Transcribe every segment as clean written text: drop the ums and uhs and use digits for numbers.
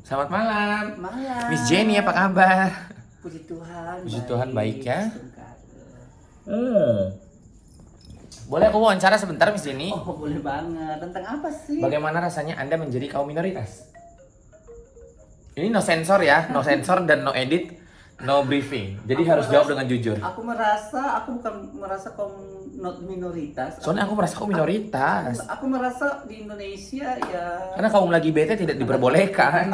Selamat malam. Malam. Miss Jenny, apa kabar? Puji Tuhan. Puji Tuhan, baik ya. Semoga. Boleh aku wawancara sebentar, Miss Jenny? Oh, boleh banget. Tentang apa sih? Bagaimana rasanya Anda menjadi kaum minoritas? Ini no sensor ya, no sensor dan no edit, no briefing. Jadi harus jawab dengan jujur. Aku bukan merasa kaum not minoritas. Soalnya aku merasa kaum minoritas. Aku merasa di Indonesia ya. Karena kaum lagi bete tidak diperbolehkan.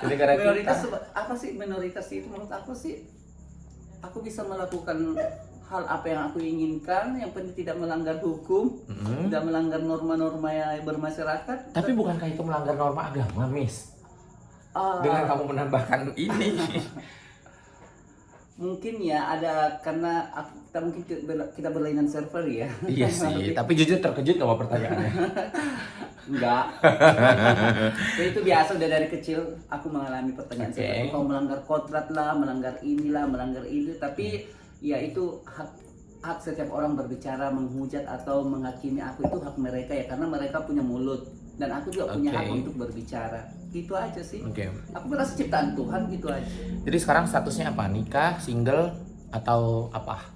Di negara Minoritas kita. apa sih minoritas itu menurut aku sih? Aku bisa melakukan hal apa yang aku inginkan, yang penting tidak melanggar hukum, tidak melanggar norma-norma yang bermasyarakat. Tapi bukankah itu melanggar norma agama, Miss? Ah, Dengan kamu menambahkan ini. mungkin ya ada karena kita mungkin kita berlainan server ya. Iya sih, tapi jujur terkejut gak mau pertanyaannya. Enggak. Jadi itu biasa udah dari kecil aku mengalami pertanyaan seperti kau melanggar kodrat lah, melanggar inilah, melanggar itu. Tapi ya itu hak setiap orang berbicara, menghujat atau menghakimi aku itu hak mereka ya, karena mereka punya mulut dan aku juga punya hak untuk berbicara. Gitu aja sih. Aku merasa ciptaan Tuhan gitu aja. Jadi sekarang statusnya apa? Nikah, single, atau apa?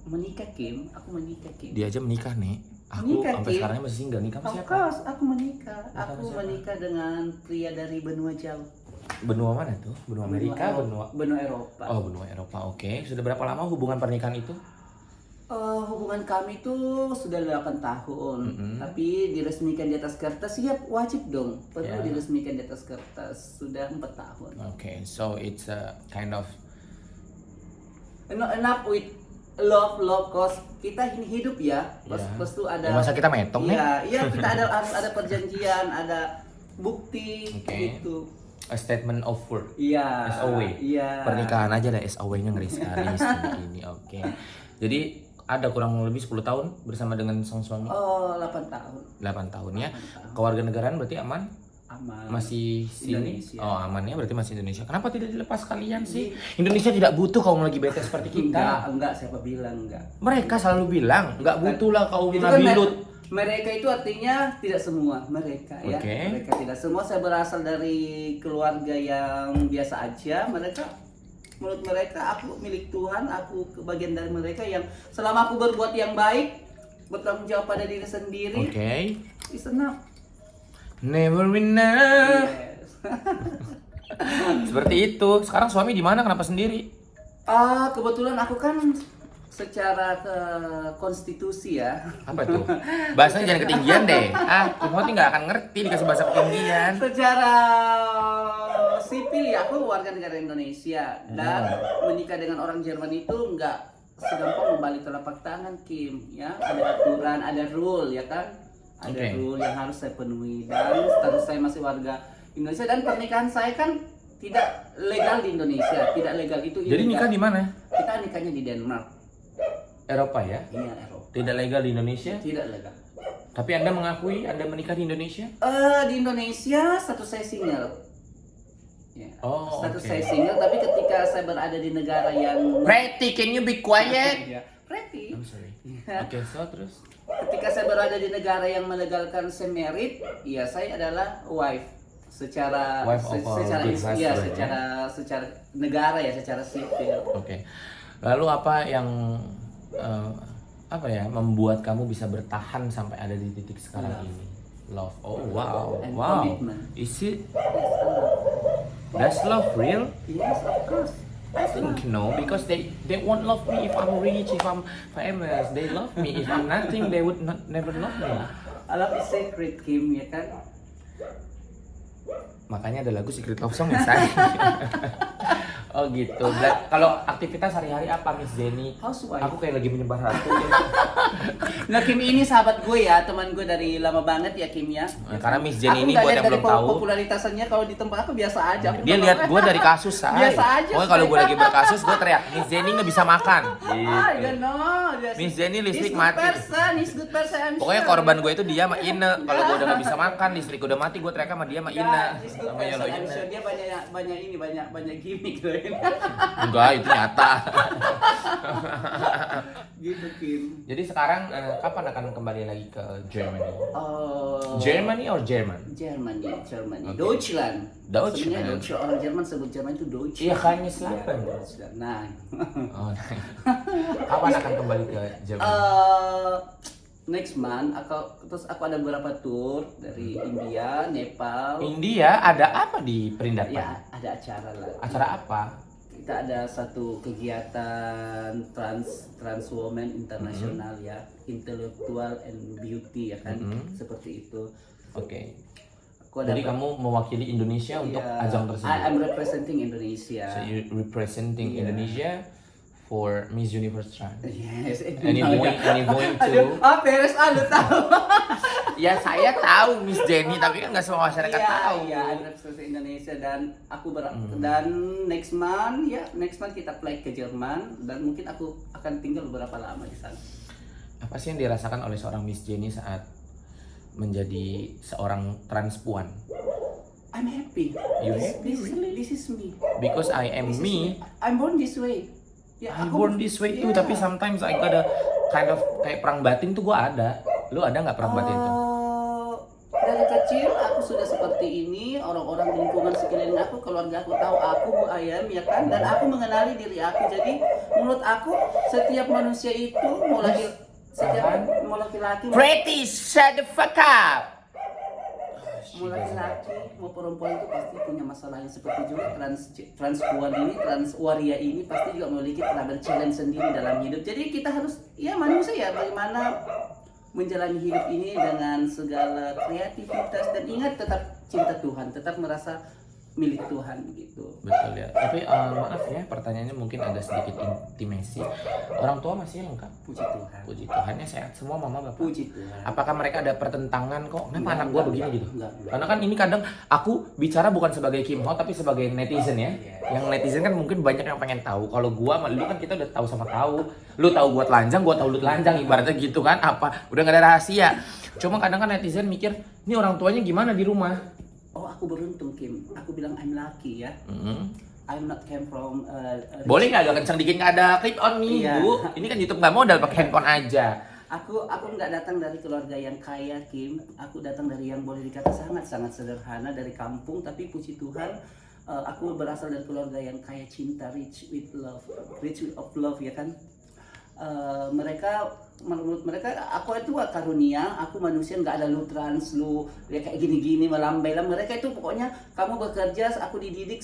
Menikah Kim, aku menikah Kim. Dia aja menikah nih. Aku Menikah, sampai Kim. sekarang masih single. Nikah sama Of siapa? course, aku menikah. Nikah sama Aku siapa? menikah dengan pria dari benua jauh. Benua mana tuh? Benua Amerika, benua Eropa. Oh, benua Eropa. Oke. Sudah berapa lama hubungan pernikahan itu? Hubungan kami tuh sudah 8 tahun, tapi diresmikan di atas kertas, siap wajib dong, perlu diresmikan di atas kertas, sudah 4 tahun. Okay, so it's a kind of Enough with love cause kita ini hidup ya, pas tuh ada. Ya, masa kita metong nih? Iya kita harus ada perjanjian, ada bukti gitu. A statement of work. Iya. SOW. Iya. Pernikahan aja ada SOW-nya ngeri sekali ini. Oke. Jadi ada kurang lebih 10 tahun bersama dengan sang suami. Oh, 8 tahun. 8 tahun ya. Kewarganegaraan berarti aman? Aman. Masih sini? Indonesia. Oh, aman ya, berarti masih Indonesia. Kenapa tidak dilepas kalian sih? Indonesia tidak butuh kaum lagi bete seperti kita. Enggak, siapa bilang enggak. Mereka selalu bilang, enggak butuh lah kaum Itu nabilut. Mereka itu artinya tidak semua mereka ya. Mereka tidak semua. Saya berasal dari keluarga yang biasa aja. Menurut mereka aku milik Tuhan, aku kebagian dari mereka yang selama aku berbuat yang baik, bertanggung jawab pada diri sendiri. It's enough. Never enough. Yes. Seperti itu. Sekarang suami di mana? Kenapa sendiri? Kebetulan aku kan secara ke konstitusi ya. Apa tuh? Bahasanya jangan ketinggian deh. Timothy nggak akan ngerti dikasih bahasa ketinggian. Secara sipil ya aku warga negara Indonesia dan menikah dengan orang Jerman itu nggak segampang membalik telapak tangan Kim ya, ada aturan, ada rule ya kan, ada rule yang harus saya penuhi dan status saya masih warga Indonesia dan pernikahan saya kan tidak legal di Indonesia, tidak legal itu. Jadi nikah di mana? Kita nikahnya di Denmark. Eropa ya? Iya Eropa. Tidak legal di Indonesia? Tidak legal. Tapi Anda mengakui Anda menikah di Indonesia? Di Indonesia status saya single. Ya. Status saya Okay. single, tapi ketika saya berada di negara yang Pretty, can you be quiet? pretty. I'm sorry. Oke, so terus? Ketika saya berada di negara yang melegalkan same married, ya saya adalah wife secara Wife of a secara good husband, ya, ya? secara negara ya, secara sipil. Oke. Lalu apa yang membuat kamu bisa bertahan sampai ada di titik sekarang ini? Love. Oh wow. And Wow. commitment. Is it? Yes, Allah. That's love real? Yes, of course. I think no, because they won't love me if I'm rich, if I'm famous. They love me. If I'm nothing, they would never love me. I love is sacred, Kim, ya kan? Makanya ada lagu Secret Love Song ya saya. Oh gitu. Kalau aktivitas sehari-hari apa Miss Jenny? Housewife. Aku kayak lagi menyebar ratu. Nah Kim ini sahabat gue ya, teman gue dari lama banget ya Kim ya. Karena Miss Jenny ini nggak buat lihat yang dari belum tahu. popularitasnya kalau di tempat aku biasa aja. Aku Dia nggak lihat apa-apa. gue dari kasus say. Biasa aja, Pokoknya kalau say. gue lagi berkasus gue teriak Miss Jenny nggak bisa makan. I don't know. Miss Jenny listrik He's mati. He's good person. I'm Pokoknya sure. korban gue itu dia sama Ine. Kalau gue udah nggak bisa makan, listrik udah mati, gue teriak sama dia sama Ine. He's good Sama person. Yolo I'm Ine. sure dia banyak gimmick loh ya. Enggak, itu nyata. Gitu Kim. Jadi sekarang kapan akan kembali lagi ke Germany? Oh, Germany or German? Germany. Okay. Deutschland. Deutschland. Sebenarnya Deutschland, orang Jerman sebut Jerman itu Deutschland. Iya, kayaknya selatan. Iya, Deutschland. Nah. Oh, nice. Kapan akan kembali ke Germany? Next month terus aku ada beberapa tour dari India, Nepal. India ada apa di Perindapan? Ya, ada acara lah. Acara apa? Kita ada satu kegiatan trans woman internasional ya, intellectual and beauty ya kan, seperti itu. Oke. Aku ada Jadi kamu mewakili Indonesia untuk ajang tersebut. I'm representing Indonesia. So you representing Indonesia for Miss Universe Trans. Yes. And you going to? Peres lu tahu. Ya saya tahu Miss Jenny, tapi kan nggak semua masyarakat tahu. Iya, I'm representing Indonesia dan aku dan next month kita flight ke Jerman dan mungkin aku akan tinggal beberapa lama di sana. Apa sih yang dirasakan oleh seorang Miss Jenny saat menjadi seorang transpuan? I'm happy. You happy? This is me. Because I am me. I'm born this way. Ya, I'm born this way too, tapi sometimes I gotta kind of kayak perang batin tuh gua ada. Lu ada nggak perang batin tuh? Dari kecil aku sudah seperti ini, orang-orang di lingkungan sekeliling aku, keluarga aku tahu aku Bu Ayam ya kan, dan aku mengenali diri aku. Jadi menurut aku setiap manusia itu mau laki-laki British, shut the fuck up. mau laki-laki mau perempuan itu pasti punya masalah yang seperti juga transpuan ini, transwaria ini pasti juga memiliki problem challenge sendiri dalam hidup. Jadi kita harus ya manusia ya bagaimana menjalani hidup ini dengan segala kreativitas dan ingat tetap cinta Tuhan, tetap merasa milik Tuhan gitu. Betul ya. Tapi maaf ya, pertanyaannya mungkin agak sedikit intimasi. Orang tua masih lengkap? Puji Tuhan. Puji Tuhannya sehat semua mama bapak. Puji Tuhan. Apakah mereka ada pertentangan kok? Kenapa anak gua begini gitu? Enggak. Karena kan ini kadang aku bicara bukan sebagai Kim Ho tapi sebagai netizen ya. Yang netizen kan mungkin banyak yang pengen tahu. Kalau gua sama lu kan kita udah tahu sama tahu. Lu tahu gua telanjang, gua tahu lu telanjang, ibaratnya gitu kan. Apa? Udah gak ada rahasia. Cuma kadang kan netizen mikir, ini orang tuanya gimana di rumah? Oh, aku beruntung Kim. Aku bilang I'm lucky ya. I'm not came from Boleh nggak agak kencang dikit, nggak ada clip on nih Bu? Ini kan YouTube nggak modal, pakai handphone aja. Aku nggak datang dari keluarga yang kaya Kim. Aku datang dari yang boleh dikata sangat sederhana, dari kampung. Tapi puji Tuhan, aku berasal dari keluarga yang kaya cinta, rich with of love ya kan. Menurut mereka aku itu karunia, aku manusia, nggak ada lu trans, lu ya kayak gini-gini melambai lah. Mereka itu pokoknya kamu bekerja, aku dididik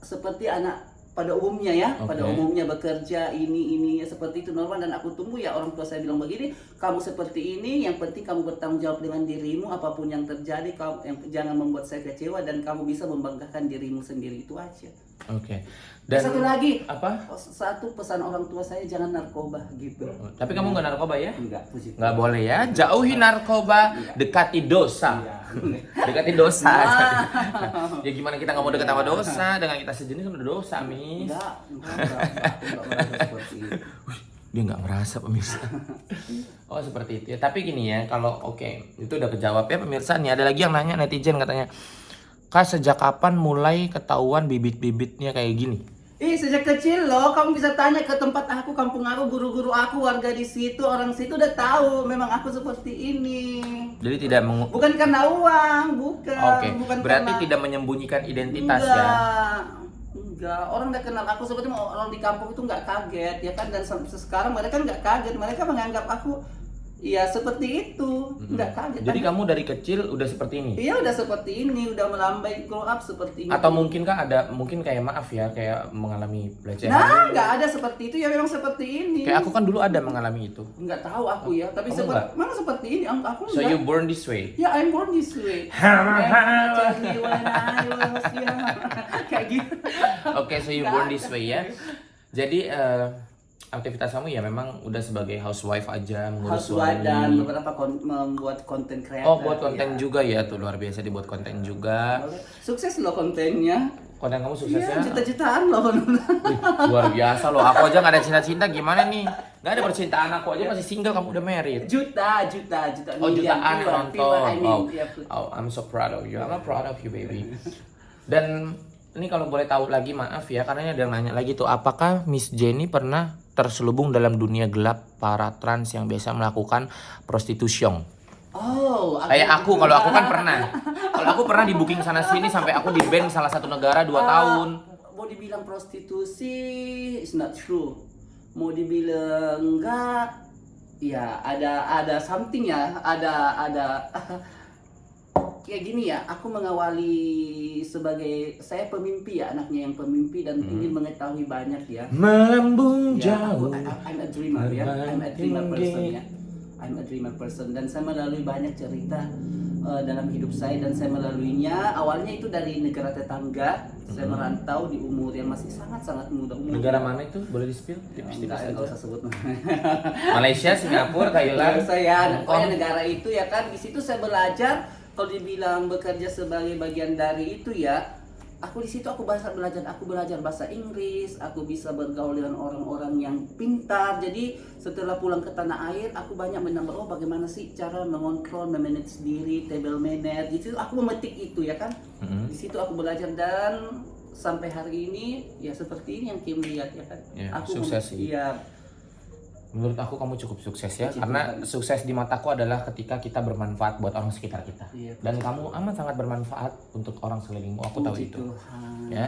seperti anak pada umumnya ya, pada umumnya bekerja ini ya, seperti itu normal. Dan aku tunggu ya orang tua saya bilang begini, kamu seperti ini, yang penting kamu bertanggung jawab dengan dirimu, apapun yang terjadi yang jangan membuat saya kecewa dan kamu bisa membanggakan dirimu sendiri, itu aja. Oke. Dan satu lagi, apa? Satu pesan orang tua saya, jangan narkoba gitu. Tapi kamu nggak narkoba ya? Enggak, puji Tuhan. Nggak boleh ya. Jauhi narkoba, dekati dosa. Dekati dosa. Ya gimana kita nggak mau dekat sama dosa? Dengan kita sejenis kan udah dosa, Miss. Enggak merasa seperti itu. Dia nggak ngerasa pemirsa. Oh seperti itu ya. Tapi gini ya, kalau itu udah kejawab ya pemirsa. Nih ada lagi yang nanya, netizen katanya, Kak, sejak kapan mulai ketahuan bibit-bibitnya kayak gini? Sejak kecil loh, kamu bisa tanya ke tempat aku, kampung aku, guru-guru aku, warga di situ, orang situ udah tahu memang aku seperti ini. Jadi tidak bukan karena uang, bukan. Bukan berarti karena... tidak menyembunyikan identitas ya? Enggak, orang nggak kenal aku seperti orang di kampung itu nggak kaget ya kan, dan sampai sekarang mereka nggak kaget, mereka menganggap aku ya seperti itu, nggak kaget. Jadi kamu dari kecil udah seperti ini? Iya udah seperti ini, udah melambai grow up seperti ini. Atau mungkin kan ada, mungkin kayak maaf ya, kayak mengalami pelecehan? Nah, nggak ada seperti itu ya, memang seperti ini. Kayak aku kan dulu ada mengalami itu. Nggak tahu aku ya, tapi memang seperti ini. Aku so you born this way? Ya, I'm born this way. Kayak gitu. Oke, so you born this way ya. Jadi aktivitas kamu ya memang udah sebagai housewife aja, mengurus suami dan beberapa membuat konten kreatif. Oh, buat konten juga ya, tuh luar biasa dibuat konten juga. Sukses loh kontennya. Konten kamu sukses ya? Juta-jutaan loh. Luar biasa loh, aku aja nggak ada cinta-cinta, gimana nih? Nggak ada percintaan, aku aja masih single, kamu udah married. Juta. Oh, jutaan yang nonton. Oh, I'm so proud of you, I'm proud of you baby. Dan ini kalau boleh tahu lagi, maaf ya, karena ini ada yang nanya lagi tuh, apakah Miss Jenny pernah terselubung dalam dunia gelap para trans yang biasa melakukan prostitution? Oh, Kayak aku, kalau aku kan pernah. Kalau aku pernah di booking sana sini sampai aku di ban salah satu negara 2 tahun. Mau dibilang prostitusi, it's not true. Mau dibilang enggak, ya ada something ya, ada kayak gini ya. Aku mengawali sebagai saya pemimpi ya, anaknya yang pemimpi dan ingin mengetahui banyak ya. Melambung Ya, jauh. I'm a dreamer ya, I'm a dreamer person ya. I'm a dreamer person dan saya melalui banyak cerita dalam hidup saya dan saya melaluinya. Awalnya itu dari negara tetangga. Saya merantau di umur yang masih sangat-sangat muda. Negara mana itu? Boleh di-spill tipis-tipis Nggak aja. usah sebut. Malaysia, Singapura, Thailand. Saya pokoknya negara itu ya kan. Di situ saya belajar. Kalau dibilang bekerja sebagai bagian dari itu ya, aku di situ aku belajar bahasa Inggris, aku bisa bergaul dengan orang-orang yang pintar. Jadi setelah pulang ke tanah air, aku banyak menambah bagaimana sih cara mengontrol, memanage diri, table manner. Di situ aku memetik itu ya kan. Di situ aku belajar dan sampai hari ini ya seperti ini yang Kim lihat ya kan. Ya, aku sukses sih. Iya. Menurut aku kamu cukup sukses ya, Puji karena Tuhan. sukses di mataku adalah ketika kita bermanfaat buat orang sekitar kita. Iya, Dan kamu amat sangat bermanfaat untuk orang sekelilingmu, aku tahu Puji itu. Tuhan. Ya.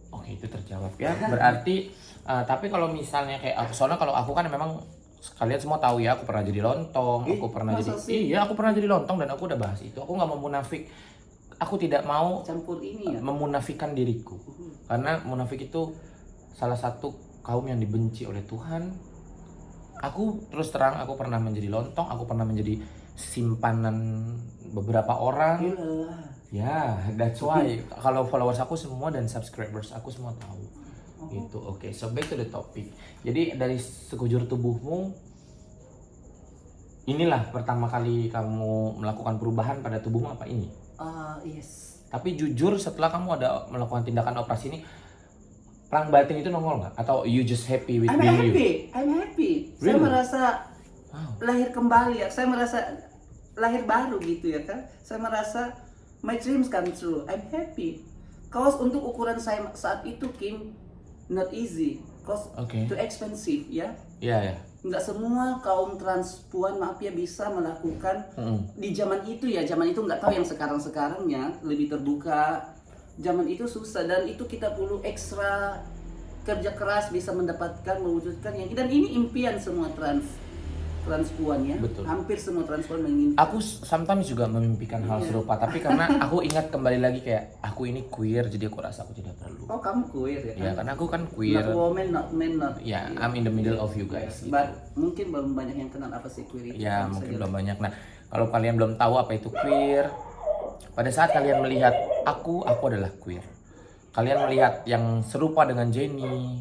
Oke, itu terjawab ya. Berarti tapi kalau misalnya kayak aku, soalnya kalau aku kan memang kalian semua tahu ya, aku pernah jadi lontong, Ih, aku pernah masa jadi sih? iya, aku pernah jadi lontong dan aku udah bahas itu. Aku nggak mau munafik. Aku tidak mau Campur ini ya. memunafikan diriku. Karena munafik itu salah satu kaum yang dibenci oleh Tuhan. Aku terus terang, aku pernah menjadi lontong, aku pernah menjadi simpanan beberapa orang. Iyalah. Ya, that's why kalau followers aku semua dan subscribers aku semua tahu. Gitu. Oke, so back to the topic. Jadi dari sekujur tubuhmu, inilah pertama kali kamu melakukan perubahan pada tubuhmu apa ini? Yes. Tapi jujur setelah kamu ada melakukan tindakan operasi ini, perang batin itu nongol nggak? Atau you just happy with I'm being you? happy. I'm happy. Saya Really? merasa Wow. lahir kembali ya. Saya merasa lahir baru gitu ya kan. Saya merasa my dreams come true. I'm happy. Cause untuk ukuran saya saat itu Kim, not easy. Cause Oke. too expensive ya. Iya ya. Nggak semua kaum transpuan maaf ya bisa melakukan di zaman itu ya. Zaman itu nggak tahu yang sekarangnya lebih terbuka. Zaman itu susah dan itu kita perlu ekstra kerja keras bisa mendapatkan mewujudkan yang dan ini impian semua transpuan ya. Betul. Hampir semua transpuan menginginkan. Aku sometimes juga memimpikan hal Iya. serupa, tapi karena aku ingat kembali lagi kayak aku ini queer, jadi aku rasa aku tidak perlu. Oh kamu queer ya? Ya, karena aku kan queer. Not woman, not man, not. Ya, I'm in the middle of you guys. Gitu. But mungkin belum banyak yang kenal apa sih queer itu. Ya, Kan mungkin saja. belum banyak. Nah, kalau kalian belum tahu apa itu queer, pada saat kalian melihat aku adalah queer. Kalian melihat yang serupa dengan Jenny,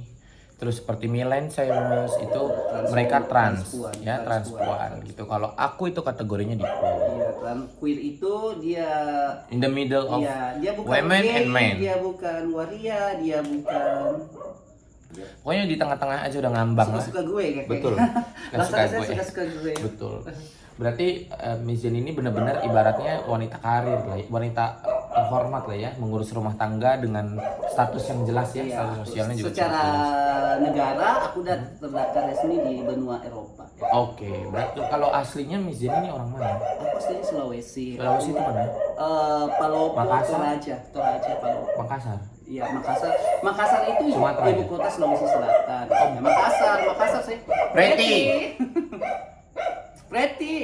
terus seperti Milen Cyrus itu mereka trans, transpuan, ya transpuan gitu. Kalau aku itu kategorinya di queer. Iya, queer itu dia In the middle of iya, dia bukan women gay, and men. dia bukan waria, dia bukan Pokoknya di tengah-tengah aja udah ngambang lah. suka gue kayak Betul. Gak Bahasa suka saya gue. suka gue. Betul. Berarti Miss Jenny ini benar-benar ibaratnya wanita karir lah, wanita terhormat lah ya, mengurus rumah tangga dengan status yang jelas ya, Iya, status sosialnya juga secara cukup jelas. negara aku udah terdaftar resmi di benua Eropa. Oke, berarti kalau aslinya Miss Jenny ini orang mana? Aku aslinya Sulawesi. Sulawesi itu mana? Palopo, Makassar? Toraja, Palopo. Makassar. Iya, Makassar itu Sumatera, ibu ya? kota Sulawesi Selatan. Ya, Makassar sih. Pretty. Pretty.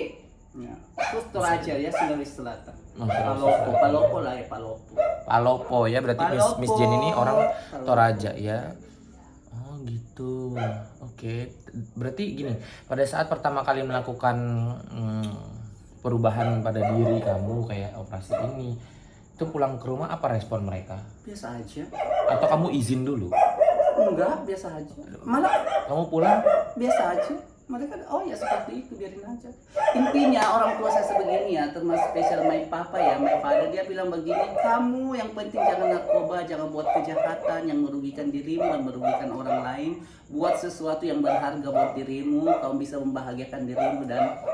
Ya, terus Toraja ya Sulawesi Selatan. Oh, Sulawesi Selatan. Palopo lah ya Palopo. Palopo ya, berarti Palopo. Miss Jenny ini orang Palopo. Toraja ya. Oh gitu. Oke. Berarti gini, pada saat pertama kali melakukan perubahan pada diri kamu kayak operasi ini, itu pulang ke rumah apa respon mereka? Biasa aja. Atau kamu izin dulu? Enggak, biasa aja. Malah Kamu pulang? biasa aja. Mereka oh ya seperti itu biarin aja. Intinya orang tua saya sebegini ya, termasuk spesial my papa ya, my father dia bilang begini, kamu yang penting jangan narkoba, jangan buat kejahatan yang merugikan dirimu dan merugikan orang lain. Buat sesuatu yang berharga buat dirimu, kamu bisa membahagiakan dirimu dan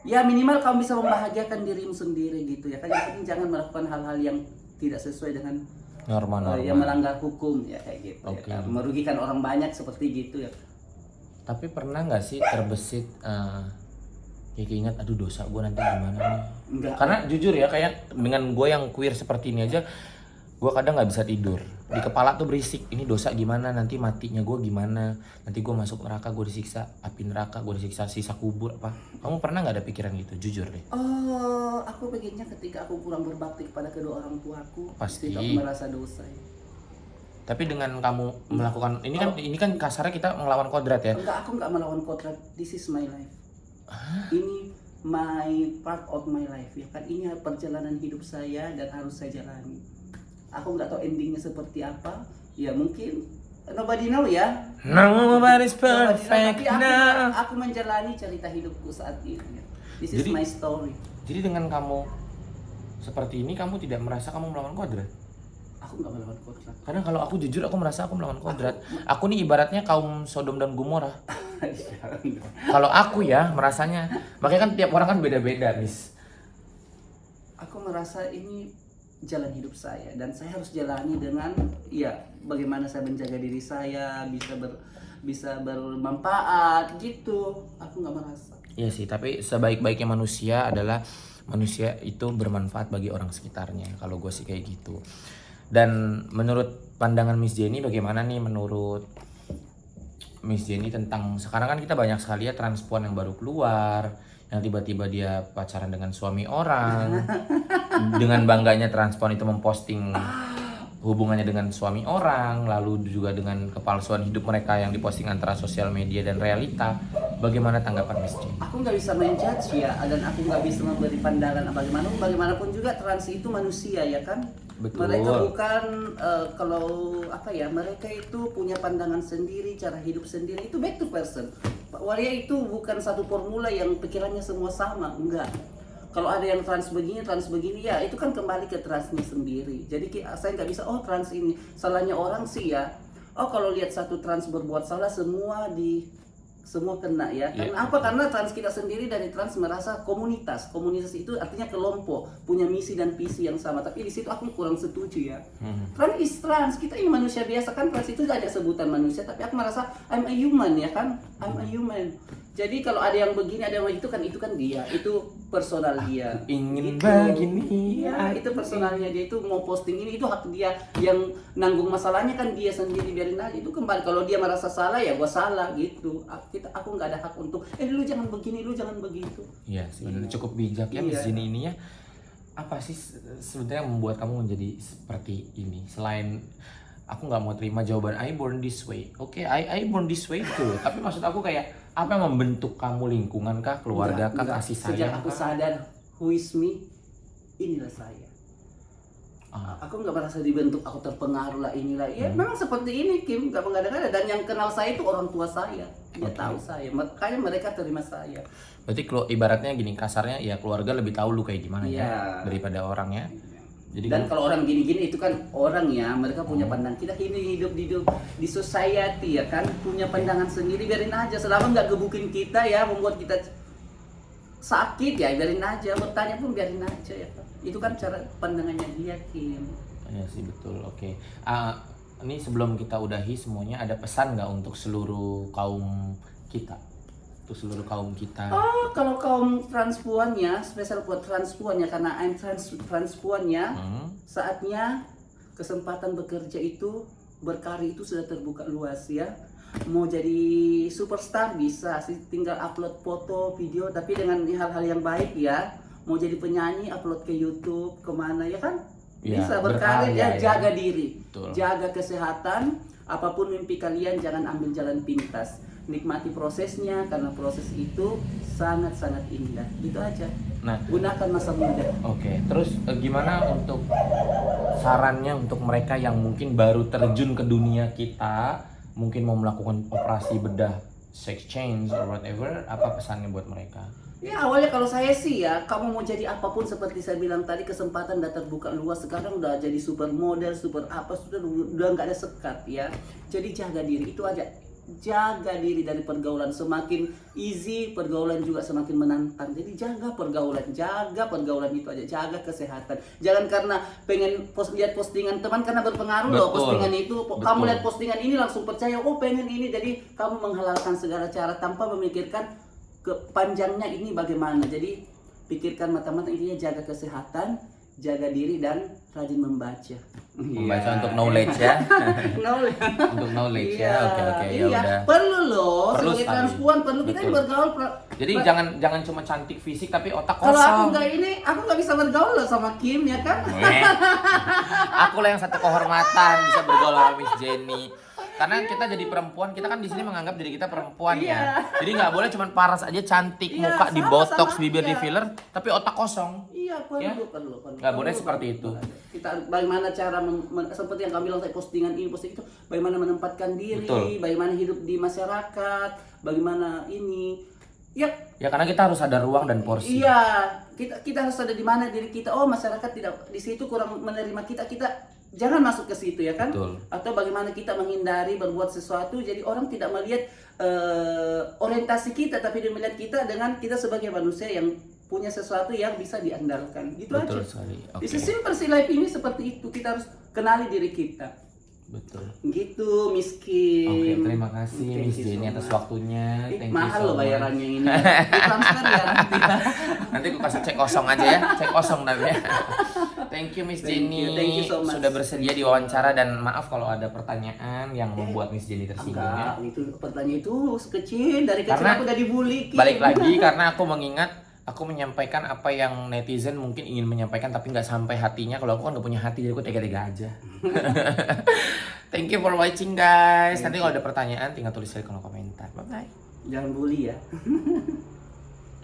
ya minimal kamu bisa membahagiakan dirimu sendiri gitu ya kan. Yang penting jangan melakukan hal-hal yang tidak sesuai dengan Norma-norma. yang melanggar hukum ya kayak gitu. Oke. Ya, kan? Merugikan orang banyak seperti gitu ya. Tapi pernah nggak sih terbesit kayak keinget, aduh dosa gue nanti gimana nih? Enggak. Karena jujur ya, kayak dengan gue yang queer seperti ini aja, gue kadang nggak bisa tidur. Di kepala tuh berisik, ini dosa gimana, nanti matinya gue gimana, nanti gue masuk neraka, gue disiksa api neraka, gue disiksa sisa kubur apa. Kamu pernah nggak ada pikiran gitu, jujur deh? Oh, aku begini ketika aku kurang berbakti kepada kedua orang tuaku, Pasti. itu aku merasa dosa ya. Tapi dengan kamu melakukan ini kan kasarnya kita ngelawan kodrat ya. Enggak, aku enggak melawan kodrat. This is my life. Ini my part of my life ya kan, ini perjalanan hidup saya dan harus saya jalani. Aku nggak tahu endingnya seperti apa. Ya mungkin nobody know ya. Nobody's Tapi perfect now. aku menjalani cerita hidupku saat ini. Ya. This is Jadi- my story. Jadi dengan kamu seperti ini, kamu tidak merasa kamu melawan kodrat? Aku nggak melawan kodrat. Kadang kalau aku jujur, aku merasa aku melawan kodrat. Aku nih ibaratnya kaum Sodom dan Gomora. Kalau aku ya merasanya, makanya kan tiap orang kan beda-beda, Miss. Aku merasa ini jalan hidup saya dan saya harus jalani dengan ya bagaimana saya menjaga diri saya bisa bermanfaat gitu. Aku nggak merasa. Iya sih, tapi sebaik-baiknya manusia adalah manusia itu bermanfaat bagi orang sekitarnya. Kalau gue sih kayak gitu. Dan menurut pandangan Miss Jenny, bagaimana nih menurut Miss Jenny tentang sekarang kan kita banyak sekali ya transpuan yang baru keluar, yang tiba-tiba dia pacaran dengan suami orang, dengan bangganya transpuan itu memposting hubungannya dengan suami orang, lalu juga dengan kepalsuan hidup mereka yang diposting antara sosial media dan realita. Bagaimana tanggapan Miss Jenny? Aku nggak bisa menjudge ya, dan aku nggak bisa memberi pandangan bagaimanapun juga trans itu manusia ya kan. Betul. Mereka bukan kalau apa ya, mereka itu punya pandangan sendiri, cara hidup sendiri, itu back to person. Waria itu bukan satu formula yang pikirannya semua sama, enggak. Kalau ada yang trans begini ya itu kan kembali ke transnya sendiri. Jadi saya nggak bisa trans ini salahnya orang sih ya. Kalau lihat satu trans berbuat salah semua kena ya. Kenapa? Karena trans kita sendiri dari trans merasa komunitas. Komunitas itu artinya kelompok, punya misi dan visi yang sama. Tapi di situ aku kurang setuju ya. Trans is trans, kita ini manusia biasa kan, trans itu ada sebutan manusia, tapi aku merasa I'm a human ya kan. I'm a human. Jadi kalau ada yang begini, ada yang begitu kan, itu kan dia, itu personal dia. Ingin Gitu. begini. Iya, itu personalnya dia, itu mau posting ini, itu hak dia. Yang nanggung masalahnya kan dia sendiri, biarin aja. Itu kembali, kalau dia merasa salah ya gua salah gitu. Aku nggak ada hak untuk, lu jangan begini, lu jangan begitu. Iya, sebenarnya cukup bijak ya Miss Iya. Jenny ini ya. Apa sih sebenarnya yang membuat kamu menjadi seperti ini? Selain aku nggak mau terima jawaban I born this way. Oke, I born this way tuh. Tapi maksud aku kayak apa yang membentuk kamu, lingkungan kah, keluarga kah, Enggak. kasih Sejak sayang aku kah? sadar who is me, inilah saya. Aku nggak merasa dibentuk, aku terpengaruh lah inilah. Ya memang seperti ini Kim, nggak mengada-ngada. Dan yang kenal saya itu orang tua saya, dia tahu saya, makanya mereka terima saya. Berarti kalau ibaratnya gini, kasarnya ya keluarga lebih tahu lu kayak gimana ya Iya. daripada orang ya. Jadi Dan kalau orang gini-gini itu kan orang ya, mereka punya pandangan. Kita ini hidup di society ya kan, punya pandangan sendiri, biarin aja. Selama nggak gebukin kita ya, membuat kita sakit ya, biarin aja. Bertanya pun biarin aja ya. Itu kan cara pandangannya dia Kim. ya sih betul. Oke. Ini sebelum kita udahi semuanya, ada pesan nggak untuk seluruh kaum kita? Untuk seluruh kaum kita. Kalau kaum transpuan ya, spesial buat transpuan ya, karena I'm transpuan ya, saatnya kesempatan bekerja itu, berkarya itu sudah terbuka luas ya. Mau jadi superstar bisa sih, tinggal upload foto, video, tapi dengan hal-hal yang baik ya. Mau jadi penyanyi, upload ke YouTube, kemana ya kan? Ya, Bisa berkarir ya, berkarya ya. jaga diri, Betul. jaga kesehatan, apapun mimpi kalian jangan ambil jalan pintas. Nikmati prosesnya, karena proses itu sangat-sangat indah. Gitu aja. Nah, Gunakan masa muda. oke. Terus gimana untuk sarannya untuk mereka yang mungkin baru terjun ke dunia kita, mungkin mau melakukan operasi bedah sex change or whatever, apa pesannya buat mereka? Ya awalnya kalau saya sih ya, kamu mau jadi apapun seperti saya bilang tadi, kesempatan udah terbuka luas. Sekarang udah jadi supermodel, super apa, sudah nggak ada sekat ya. Jadi jaga diri, itu aja. jaga diri dari pergaulan. Semakin easy pergaulan juga semakin menantang. Jadi jaga pergaulan itu aja, jaga kesehatan. Jangan karena pengen lihat postingan teman karena berpengaruh loh postingan itu. Kamu lihat postingan ini langsung percaya, oh pengen ini, jadi kamu menghalalkan segala cara tanpa memikirkan kepanjangnya ini bagaimana. Jadi pikirkan matang-matang, intinya jaga kesehatan, jaga diri dan rajin membaca. Membaca untuk knowledge ya. Untuk knowledge ya. Oke ya udah. Perlu loh. Perlu sebagai sekali. transpuan perlu kita Betul. bergaul. Jadi jangan cuma cantik fisik tapi otak kosong. Kalau aku nggak bisa bergaul loh sama Kim ya kan. Aku lah yang satu kehormatan bisa bergaul sama Miss Jenny. Karena kita jadi perempuan, kita kan di sini menganggap diri kita perempuan ya. Jadi nggak boleh cuma paras aja cantik, muka di botox, bibir di filler, tapi otak kosong. Iya perlu. Nggak boleh seperti itu. Kita bagaimana cara seperti yang kami bilang tadi, postingan ini posting itu, bagaimana menempatkan diri, Betul. bagaimana hidup di masyarakat, bagaimana ini. Ya karena kita harus ada ruang dan porsi. Iya, kita harus ada di mana diri kita. Oh, masyarakat tidak di situ kurang menerima kita jangan masuk ke situ ya kan? Betul. Atau bagaimana kita menghindari berbuat sesuatu jadi orang tidak melihat orientasi kita, tapi dia melihat kita dengan kita sebagai manusia yang punya sesuatu yang bisa diandalkan. Gitu Betul aja. sekali. Oke. Di simpel si life ini seperti itu, kita harus kenali diri kita. Betul. Gitu, Miss Kim. Oke, terima kasih Thank Miss you Jenny so atas much. waktunya. Thank you Mahal so loh much. bayarannya ini. Transfer ya nanti. Nanti aku kasih cek kosong aja ya, cek kosong tapi ya. Thank you Miss Thank Jenny you so much. sudah bersedia diwawancara dan maaf kalau ada pertanyaan yang membuat Miss Jenny tersinggung ya. Enggak, itu pertanyaan itu sekecil dari kecil Karena aku udah dibully. Kim. Balik lagi karena aku mengingat aku menyampaikan apa yang netizen mungkin ingin menyampaikan tapi nggak sampai hatinya. Kalau aku kan nggak punya hati jadi aku tega-tega aja. Thank you for watching guys. Nanti kalau ada pertanyaan tinggal tulis aja di kolom komentar. Bye bye. Jangan bully ya.